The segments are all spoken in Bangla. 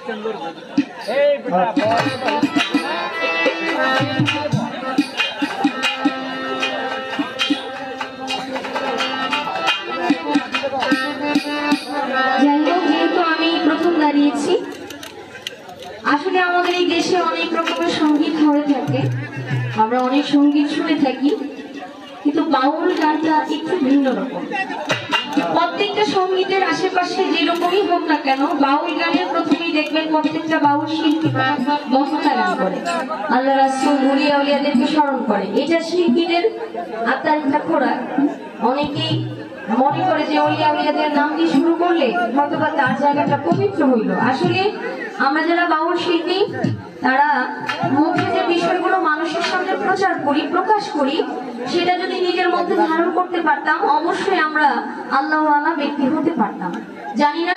যেহেতু আমি প্রথম দাঁড়িয়েছি, আসলে আমাদের এই দেশে অনেক রকমের সঙ্গীত হয়ে থাকে, আমরা অনেক সঙ্গীত শুনে থাকি, কিন্তু বাউল গানটা একটু ভিন্ন রকম। প্রত্যেকটা সঙ্গীতের আশেপাশে যেরকমই হোক না কেন, বাউল গানের প্রথমেই দেখবেন প্রত্যেকটা বাউল শিল্পী বন্দনা গান করে, আল্লাহ রাসূল ওলিয়া উলিয়াদেরকে স্মরণ করে। এটা শিল্পীদের আত্মার একটা খোরাক। অনেকেই মনে করে যে ওলিয়া উলিয়াদের নাম দিয়ে শুরু করলে হয়তোবা তার জায়গাটা পবিত্র হইল। আসলে আমরা যারা বাউল শিল্পী, তারা মুখে যে বিষয়গুলো মানুষের সামনে প্রচার করি, প্রকাশ করি, সেটা যদি নিজের মধ্যে ধারণ করতে পারতাম, অবশ্যই আমরা আল্লাহওয়ালা ব্যক্তি হতে পারতাম। জানি না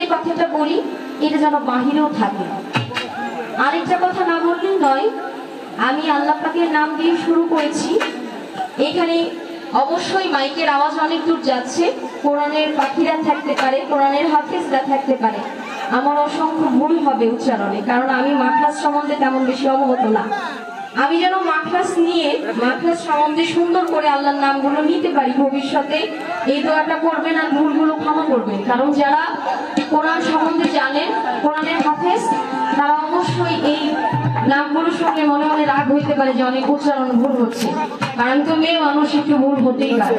এই কথাটা বলি, এটা যেন বাহিরেও থাকে। আরেকটা কথা না বললেই নয়, আমি আল্লাহ পাকের নাম দিয়ে শুরু করেছি। এখানে অবশ্যই মাইকের আওয়াজ অনেক দূর যাচ্ছে, কোরআনের পাখিরা থাকতে পারে, কোরআনের হাফেজরা থাকতে পারে, আমার অসংখ্য ভুল হবে উচ্চারণে, কারণ আমি মাখরাজ সম্বন্ধে তেমন বেশি অবগত না। আমি যেন মাখরাজ সম্বন্ধে সুন্দর করে আল্লাহর নামগুলো নিতে পারি, ভবিষ্যতে এই দোয়াটা করবেন আর ভুলগুলো ক্ষমা করবেন। কারণ যারা কোরআন সম্বন্ধে জানেন, কোরআনের হাফেজ, তারা অবশ্যই এই নামগুলোর সঙ্গে মনে মনে রাগ হইতে পারে যে অনেক উচ্চারণ ভুল হচ্ছে, কারণ তো মেয়ে মানুষ, একটু ভুল হতেই পারে,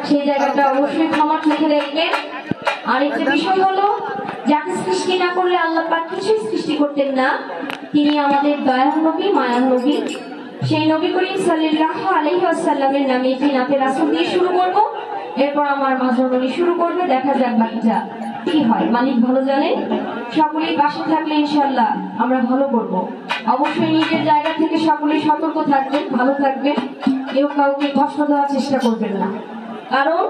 সেই জায়গাটা অবশ্যই ক্ষমা চোখে দেখবেন। আর একটা বিষয় হলো, যাকে সৃষ্টি না করলে আল্লাহ পাক কিছুই সৃষ্টি করতেন না, তিনি আমাদের দয়ার নবী, মায়ার নবী। সেই নবী করিম সাল্লাল্লাহু আলাইহি ওয়াসাল্লামের নামে একটি নাতে রাসূল দিয়ে শুরু করব, এরপর আমার মাজরুনি শুরু করবে, দেখা যাক বাকিটা কি হয়, মালিক ভালো জানেন। সকলেই পাশে থাকলে ইনশাআল্লাহ আমরা ভালো করব। অবশ্যই নিজের জায়গা থেকে সকলেই সতর্ক থাকবেন, ভালো থাকবেন, কেউ কাউকে কষ্ট দেওয়ার চেষ্টা করবেন না। কারণ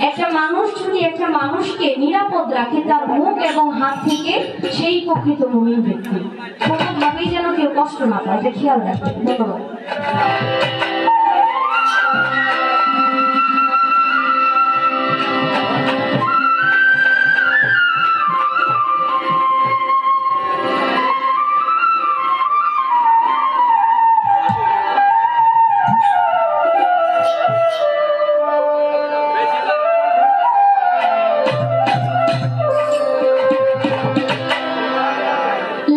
একটা মানুষ যদি একটা মানুষকে নিরাপদ রাখে তার মুখ এবং হাত থেকে, সেই প্রকৃত মুমিন ব্যক্তি। কোনোভাবেই যেন কেউ কষ্ট না পায়, এটা খেয়াল রাখবেন। ধন্যবাদ।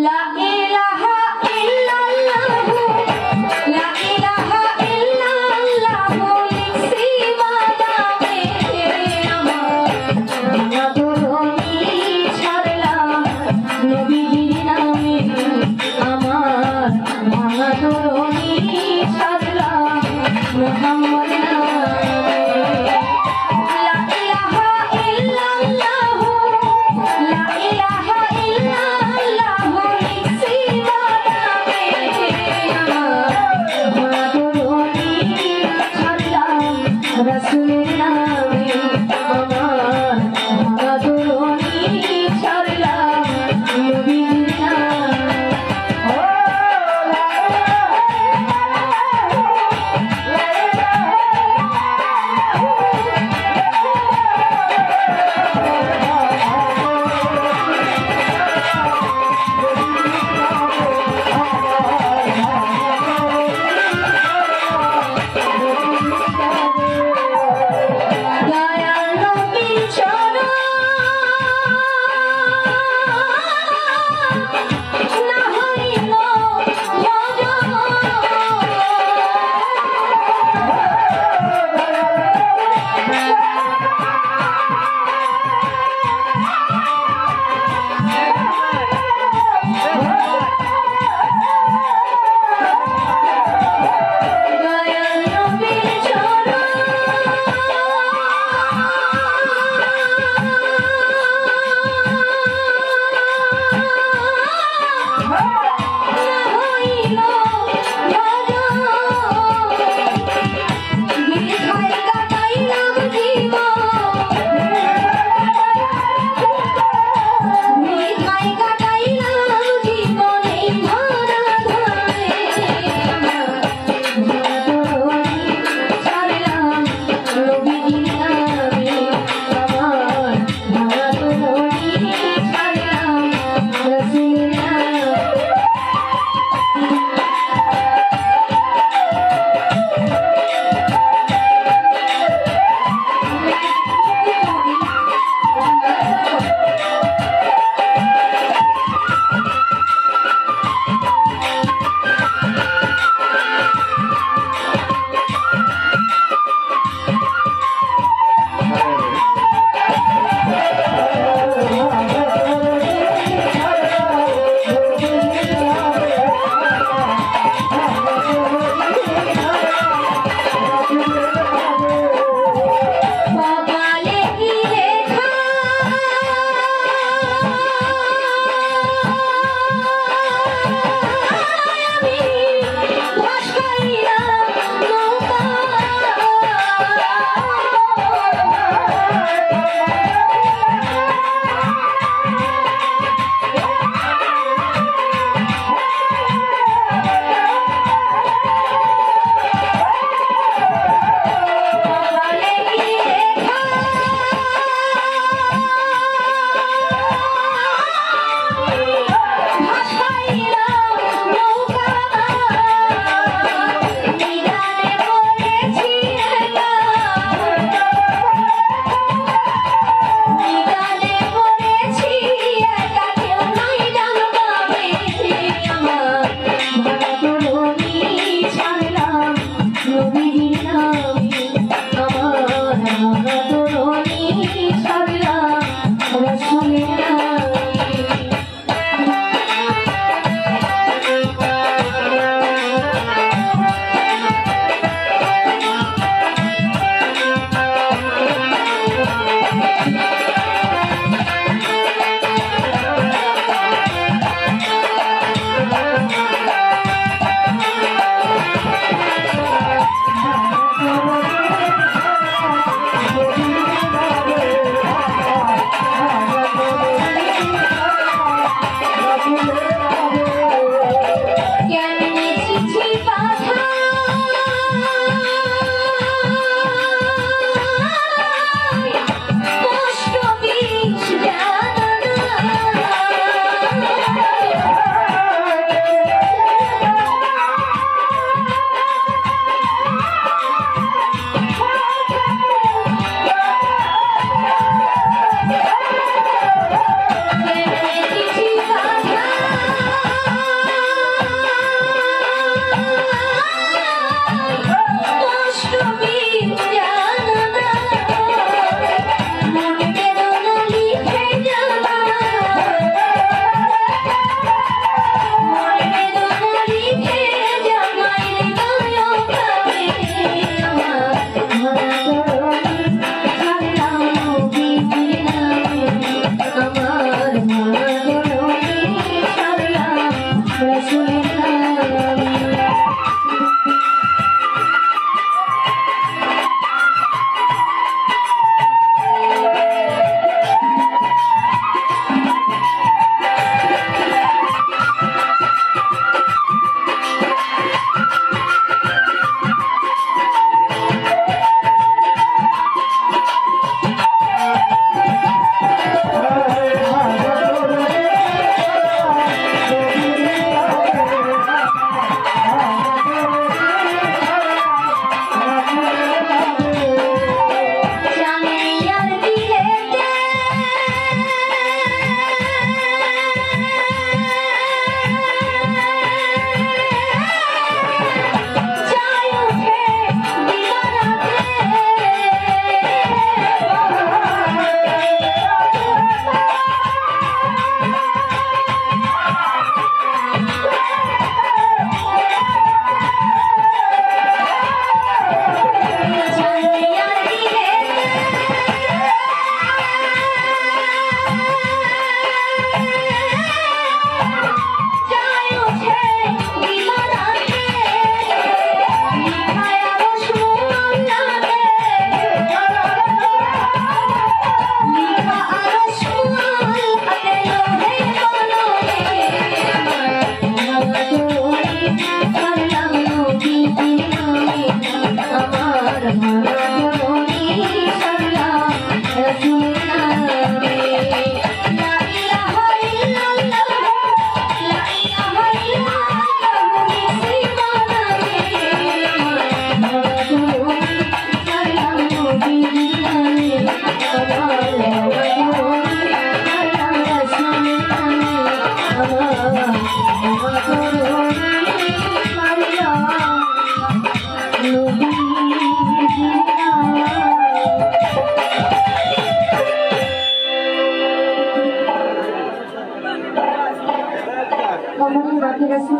La ilaha illallah, la ilaha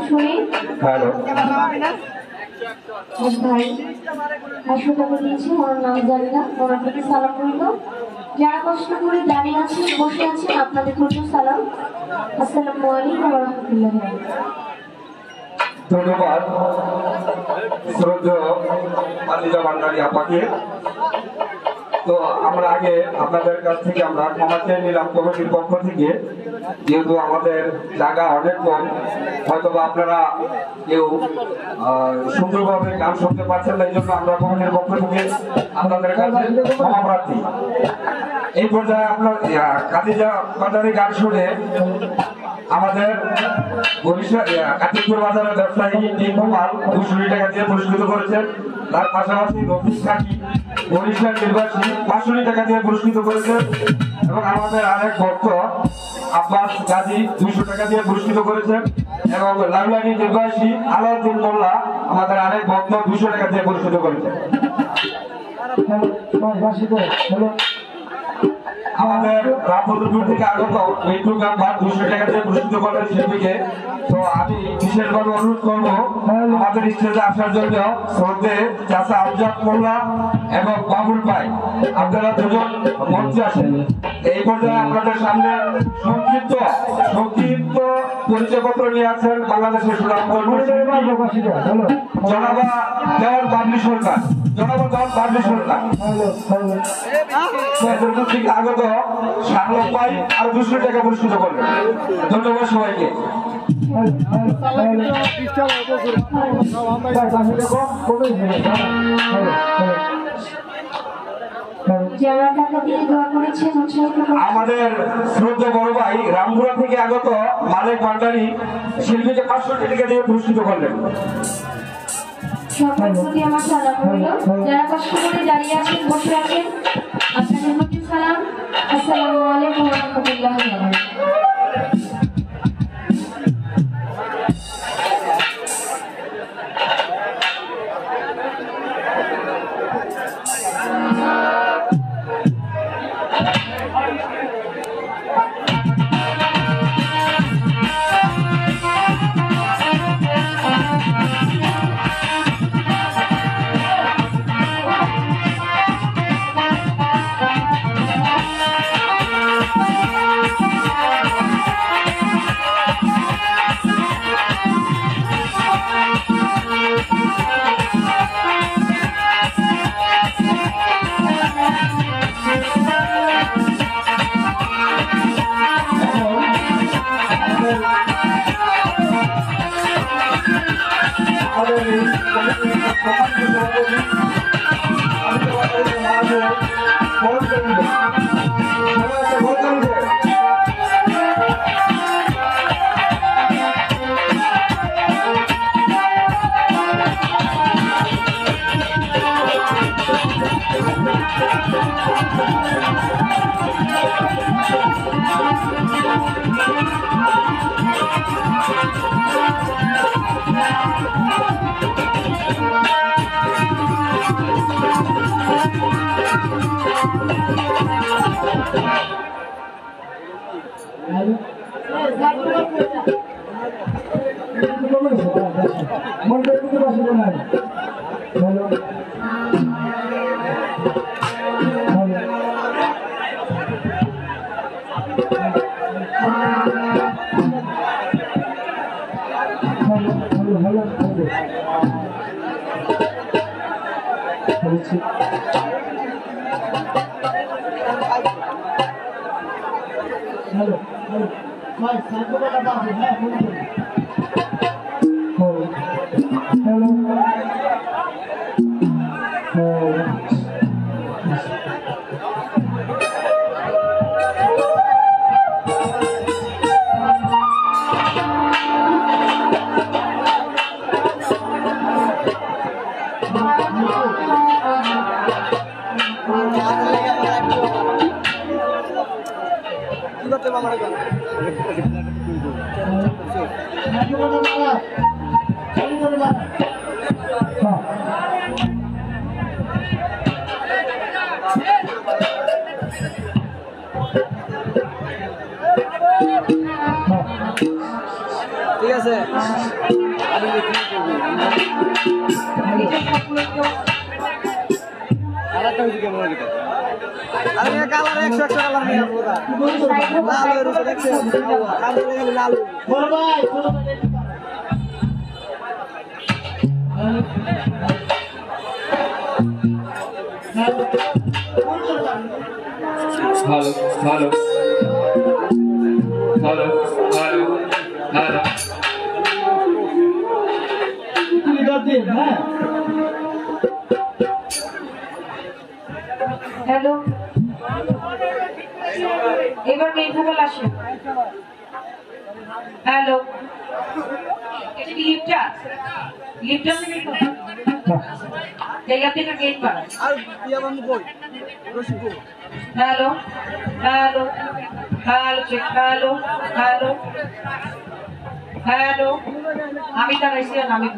শুনে হ্যালো ভাই আসলে দিয়েছে ওনার নাম জানি না, ওনার প্রতি সালাম রইল। যারা কষ্ট করে দাঁড়িয়ে আছেন বসে আছেন আপনাদের প্রতি সালাম। আসসালামু আলাইকুম ওয়া রাহমাতুল্লাহি। ধন্যবাদ শ্রদ্ধেয় আলিজা ভান্ডারী আপাকে। তো আমরা আগে আপনাদের কাছ থেকে আমরা ক্ষমা চেয়ে নিলাম কমিটির পক্ষ থেকে, যেহেতু আমাদের জায়গা অনেক কম, হয়তো আপনারা কেউ সুন্দরভাবে গান শুনতে পারছেন না, এই জন্য আমরা কমিটির পক্ষ থেকে আপনাদের কাছে ক্ষমা প্রার্থী। এই পর্যায়ে আপনার খাদিজা ভান্ডারী গান শুনে আমাদের কাতিপুর বাজারের ব্যবসায়ী টিকুমাল 200 টাকা দিয়ে পুরস্কৃত করেছেন। তার পাশাপাশি রফিক খাকি বরিশাল নির্বাসী 500 টাকা দিয়ে পুরস্কৃত করেছেন এবং আমাদের আরেক ভক্ত আব্বাস গাজী 200 টাকা দিয়ে পুরস্কৃত করেছেন এবং লাউলানি নির্বাসী আলাউদ্দিন মোল্লা আমাদের আরেক ভক্ত 200 টাকা দিয়ে পুরস্কৃত করেছেন। আমাদের রামপুর থেকে আগত এই প্রোগ্রাম 200 টাকা দিয়ে পুরস্কৃত করেন শিল্পীকে। তো আমি বিশেষভাবে অনুরোধ করবো আমাদের স্টেজে আসার জন্য শ্রদ্ধে চাচা আমজাদ মোল্লা এবং বাবুল ভাই, আপনারা দুজন মঞ্চে আসেন। এই পর্যায়ে আপনাদের সামনে সংক্ষিপ্ত পরিচয়পত্র নিয়ে আছেন বাংলাদেশের সুনামগঞ্জ জনাবা দেওয়ান বাবলি সরকার। থেকে আগত শাহলক ভাই আর 200 টাকা পুরস্কৃত করবেন। ধন্যবাদ সবাইকে। আমাদের শ্রদ্ধা বড় ভাই রামপুরা থেকে আগত মালিক ভান্ডারী শিল্পীকে 500 টাকা দিয়ে পুরস্কৃত করলেন। সকল প্রতি আমার সালাম রইল। যারা কষ্ট করে দাঁড়িয়ে আছেন বসে আছেন আপনাদের প্রতি সালাম। আসসালামু আলাইকুম ওয়া রাহমাতুল্লাহি ওয়া বারাকাতুহু। ঠিক আছে। ভালো ভালো ভালো ভালো ভালো হ্যালো, এবার মেয়ে ভূগোল আসে। হ্যালো, এটা কি লিফটটা? লিফটটা থেকে জায়গা থেকে গেট পার। Hello hello hello check hello hello hello, আমি তার এসে নামে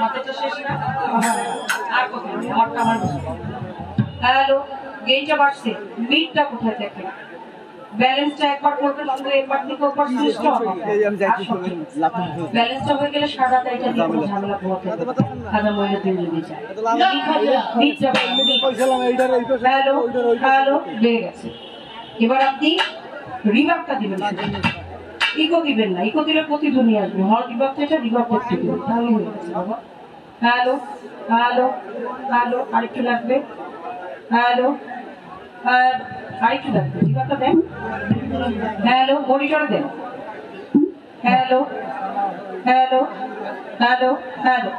মাথাটা শেষ না আর কত ঘরটা আমার। হ্যালো, গেটটা বাড়ছে, মিটটা কোথায় দেখে? ব্যালেন্সটা একবার করবে, শুধু এবার থেকে ওপর সুস্থ হবে। ব্যালেন্সটা হয়ে গেলে সাদা তাইটা দিয়ে কোনো ঝামেলা পোহাতে হবে। সাদা ময়লা দিয়ে দিতে চাই। হ্যালো হ্যালো, বেড়ে গেছে। এবার আপনি রিভার্বটা দিবেন, ইকো দিবেন না। ইকো দিলে প্রতিধ্বনি আসবে। হল রিভার্বটা, এটা রিভার্ব একটু দিবেন, তাহলে হয়ে গেছে বাবা। হ্যালো হ্যালো হ্যালো, আরেকটু লাগবে। হ্যালো আরেকটু লাগবে, রিভার্বটা দেন। হ্যালো, মনিটর দেন। Hello hello hello hello.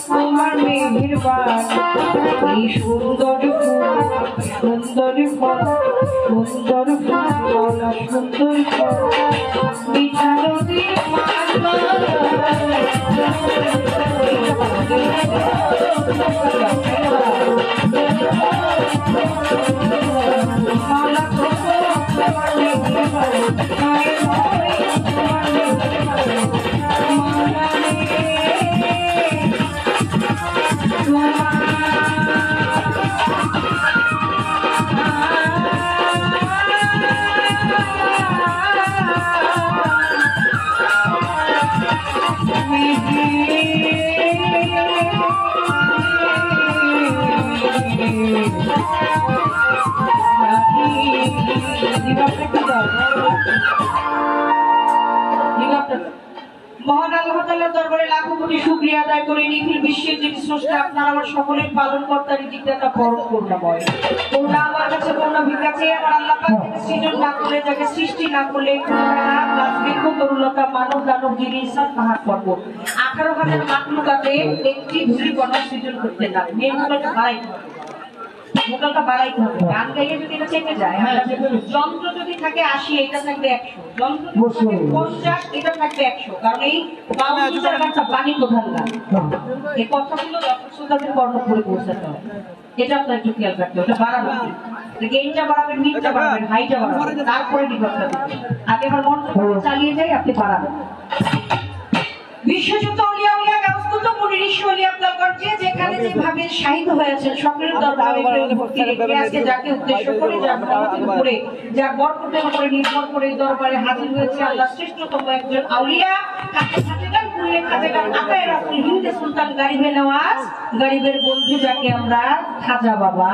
তোমার মেঘের বাস, এই সুন্দর ফুল, সুন্দর ফল, সুন্দর ফুল, সুন্দর ফল, মিঠা নদীর মহান আল্লাহ তাআলার দরবারে লাখো কোটি শুকরিয়া আদায় করি। নিখিল বিশ্বের যিনি স্রষ্টা, আপনার আমার সকলের পালন কর্তার দিকটা পরম করুণাময়। করুণা আমার কাছে করুণা ভিক্ষা চেয়ে আমার আল্লাহ পাক সৃজন না করলে, যাকে সৃষ্টি না করলে বৃক্ষ তরুলতা মানব দানব যিনি ইনসান পাহাড় পর্বত 18,000 মাখলুকাতে একটি ধূলি কণা সৃজন করতে না মেয়েগুলোকে মোটালটা বাড়াইতে হবে। গান গাইয়ে যদি এটা চেপে যায়, যন্ত্র যদি থাকে 80, এটা থাকবে 100, যন্ত্র যদি থাকে 50, এটা থাকবে 100। কারণ এই বাউন্ডারিটার একটা বাণী প্রধান গান। এই কথাগুলো দর্শক শ্রোতাদের কর্ণপুরে পৌঁছাতে হবে। এটা আপনার একটু খেয়াল রাখতে হবে। এটা বাড়ানো গেইনটা বাড়াবেন, মিটটা বাড়াবেন, হাইটা বাড়াবেন, তারপরে ডিভাইসটা দিবেন। আগে আমার মন্ত্র চালিয়ে যাই, আপনি বাড়াবেন। বিশ্বযুদ্ধ উলিয়া উলিয়া গাউসকুত মুনির ঈশ্বরী আপনার করছে, যেখানে যেভাবে শাহিদ হয়েছেন সকলের দরবারে ভক্তি রেখে আজকে যাকে উদ্দেশ্য করে, যার মহত্বের উপরে, যার বরকতের উপরে নির্ভর করে এই দরবারে হাজির হয়েছে আল্লাহ শ্রেষ্ঠতম একজন আউলিয়া। খাজেগান কুল্লে খাজেগান আকায়ে রাসূল হিন্দে সুলতান গরিবে নওয়াজ, গরিবের বন্ধু যাকে আমরা খাজা বাবা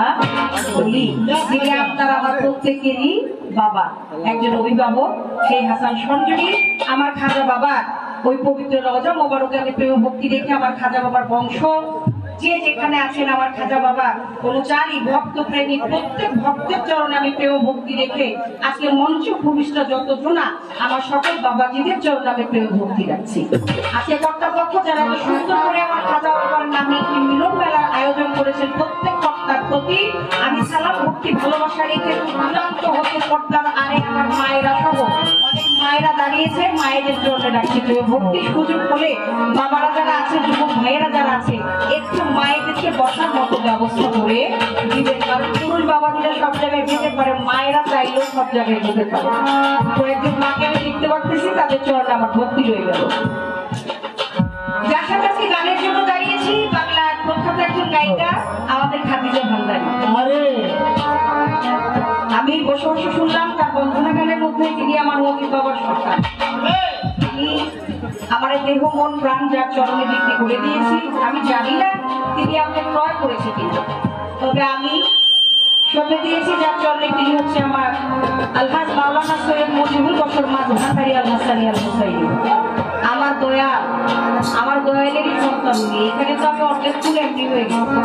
বলি, যিনি আপনার আমার প্রত্যেকেরই বাবা, একজন অভিভাবক। সেই হাসান সঞ্জনী আমার খাজা বাবা ওই পবিত্র রওজা মোবারকে আমি প্রেম ভক্তি রেখে আমার খাজা বাবার বংশ যে যেখানে আছেন আমার খাজা বাবা অনুচারী ভক্ত প্রেমী প্রত্যেক ভক্তের চরণে আমি প্রেম ভক্তি রেখে আজকে মঞ্চ ভূমিষ্ঠ যত জোনা আমার সকল বাবাজিদের চরণে আমি প্রেম ভক্তি রাখছি। আজকে কর্তাপক্ষ যারা সুন্দর করে আমার খাজা বাবার নামে একটি মিলন মেলার আয়োজন করেছেন, প্রত্যেক কর্তার প্রতি আমি সালাম ভক্তি ভালোবাসা রেখে দুর্দান্ত হতে কর্তার আরে আমার মায়েরা সহ অনেক মায়েরা দাঁড়িয়েছে, মায়েদের জন্য রাখছি প্রেম ভক্তি। সুযোগ হলে বাবারা যারা আছে, যুবক ভাইয়েরা যারা আছে, একটু মায়েদেরকে বসার মতো ব্যবস্থা করে দিবেন। কারণ পুরুষ বাবাজিরা সব জায়গায় যেতে পারে, মায়েরা চাইলেও সব জায়গায় যেতে পারে। কয়েকজন মাকে আমি দেখতে পাচ্ছি, তাদের চরণে আমার ভক্তি রয়ে গেল। যার সাথে আজকে গানের জন্য দাঁড়িয়েছি, বাংলার প্রখ্যাত একজন গায়িকা আমাদের খাদিজা ভান্ডারী। আমি বসে বসে শুনলাম তার বন্ধনা গানের মধ্যে তিনি আমার মতির বাবার সরকার। আমি আমার দেহ মন প্রাণ যার চরণে বিক্রি করে দিয়েছি। আমি জানি না তিনি আমাকে ক্রয় করেছে কিনা, তবে আমি সঁপে দিয়েছি যার চরণে তিনি হচ্ছে আমার আলহাজ মাওলানা সৈয়দ মুজিবুল বশর মাজহারি আল হাসানি আল হুসাইনি। আমার দয়া, আমার দয়ালেরই সন্তান উনি। এখানে তো আমি অর্ধেক ফুল এমনি হয়ে গেছি,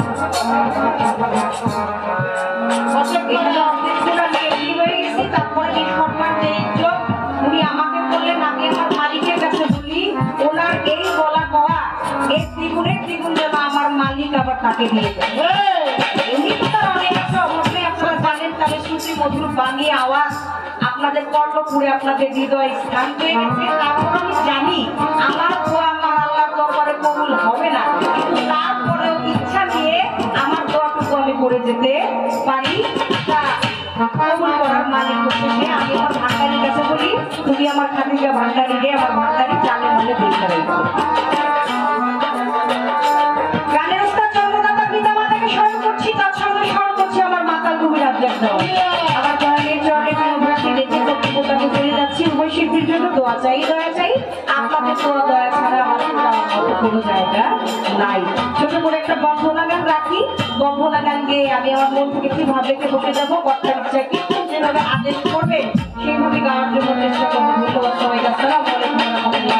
এখানে অর্ধেক ফুল আমি এমনি হয়ে গেছি। তারপরে এই সম্মান যে ইজ্জত উনি আমাকে বললেন, আমি আমার মালিকের কাছে বলি ওনার এই বলা কওয়া এর দ্বিগুণের দ্বিগুণ যেন আমার মালিক আবার তাকে দিয়ে দেয়। এমনি তো তার অনেক আছে, অবশ্যই আপনারা জানেন। তাহলে শ্রুতি মধুর বাণী আওয়াজ আপনাদের কর্ণপুরে আপনাদের হৃদয় স্থান পেয়ে গেছে। তারপর আমি জানি আমার দোয়া আমার আল্লাহর দরবারে কবুল হবে না, কিন্তু তারপরেও ইচ্ছা নিয়ে আমার দোয়াটুকু আমি করে যেতে পারি। কবুল করার মালিক হচ্ছে সে। আমি আমার ভান্ডারির কাছে বলি, তুমি আমার খাদিজা ভান্ডারি রে, আমার ভান্ডারি চালে মানে দেখতে রাখবো। গানের উস্তাদ জন্মদাতা পিতা মাতাকে স্মরণ করছি, তার সঙ্গে স্মরণ করছি আমার মাতাল কবির আবদার দেওয়া। আমার দয়ালের চরণে ভক্তি রেখে কর্তৃপক্ষকে চলে যাচ্ছি। উভয় শিল্পীর জন্য দোয়া চাই, দয়া চাই। আপনাদের দোয়া দয়া ছাড়া আমার কোনো জায়গা নাই। ছোট করে একটা বন্ধনা গান রাখি, বন্ধনা গান গেয়ে আমি আমার মন থেকে কি ভাব রেখে বসে যাবো। কর্তার ইচ্ছা কিন্তু যেভাবে আদেশ করবে সেইভাবে গাওয়ার জন্য চেষ্টা করবো। ধন্যবাদ সবাইকে। আসসালামু আলাইকুম ওয়া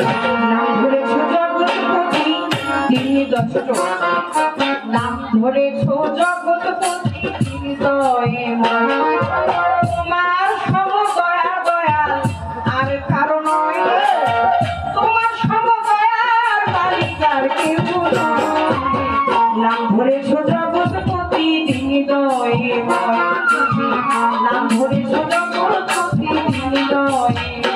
নাম ধরেছ জগৎপতি তিনি দশট নাম ধরেছ জগৎপতি তিনি দয়ময় তোমার সম দয়া দয়াল আর কারণ নয় তোমার সম দয়ার মালিক আর কেউ নয় নাম ধরেছ জগৎপতি তিনি দয়ময় নাম ধরেছ জগৎপতি তিনি দয়ময়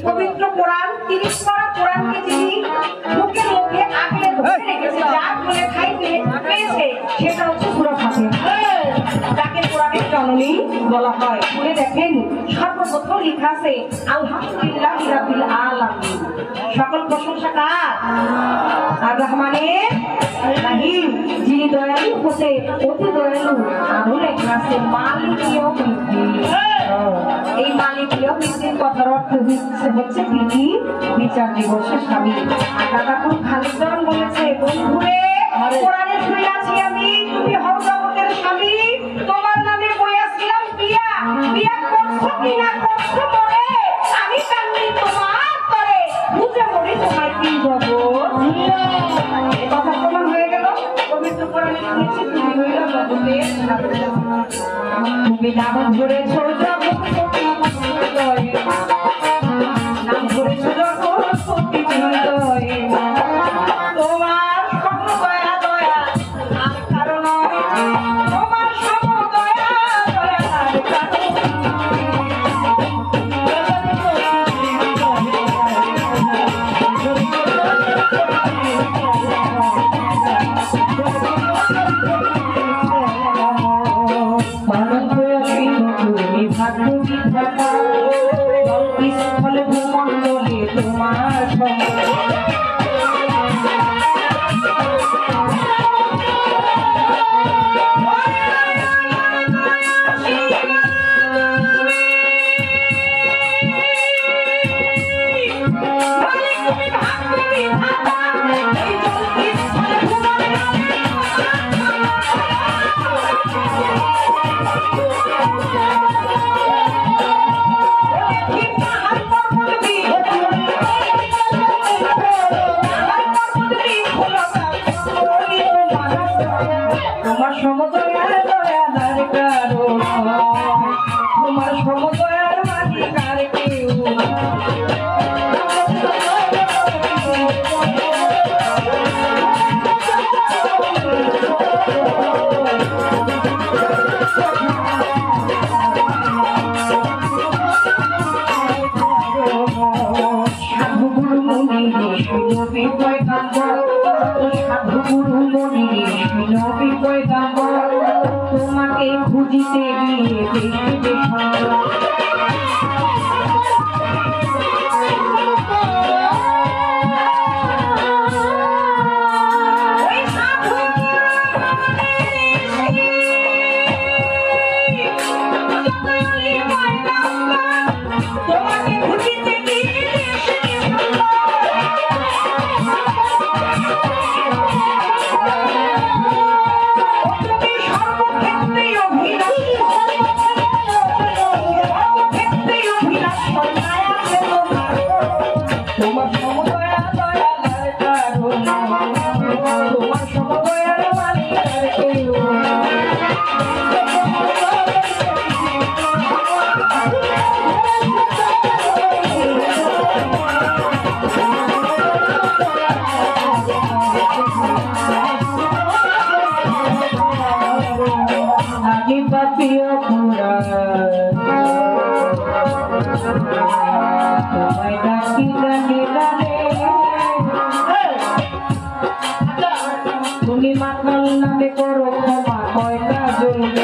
পবিত্র কোরআন 30 পারা কোরআনকে যিনি মুখে মুখে আগলে ধরে রেখেছে যার ফলে খাইতে পেয়েছে সেটা হচ্ছে সূরা ফাতিহা যাকে কোরআনের জননী বলা হয় খুলে দেখেন সর্বপ্রথম লেখা আছে আলহামদুলিল্লাহি রাব্বিল আলামিন সকল প্রশংসা কার আর রহমানের রহিম যিনি দয়ালু হতে অতি দয়ালু আরো লেখা আছে মালিক ইয়াউমিদ্দিন এই মালিক ইয়াউমিদ্দিন কথার অর্থ হচ্ছে তিনি বিচার দিবসের স্বামী আর দাদাপুর খালিদজন বলেছে বন্ধুরে কোরআনে শুনেছি আমি তুমি হও জগতের স্বামী তোমার নামে বইয়াছিলাম বিয়া বিয়া করছো কিনা করছো মরে আমি কান্দি তোমার তরে বুঝে মরি তোমার কি জগৎ এই কথা প্রমাণ হয়ে গেল পবিত্র কোরআনে শুনেছি তুমি হইল জগতের স্বামী তুমি নাম ধরেছ জগৎপতি নাম ধরেছ জগৎপতি তোমার সম দয়া দয়া আর কারণ তোমার সম দয়া দয়া আর কারণ ভাগ্য বিধাতা স্থলে ভূমণ্ডলে তোমার তোমার সমদয়ার দয়াদার কারণ তোমার সমদয়ার মালিকার কেউ সাধু গুরু মুনি নবী পয়গম্বর সাধু গুরু মুনি নবী পয়গম্বর তোমাকে খুঁজিতে গিয়ে দেশে দেশান্তর তোমাকে খুঁজিতে গিয়ে দেশে তোমার সমদয়া দয়ালার কারণ তোমার সমদয়ার মালিকার কেউ কি পাপিও পুরা তোমায় ডাকি জানি জানে তুমি মাতাল নামে করো ক্ষমা কয়টা জন্য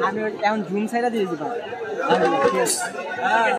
আমি এখন ঝুম সাইডা দিয়ে দিবা।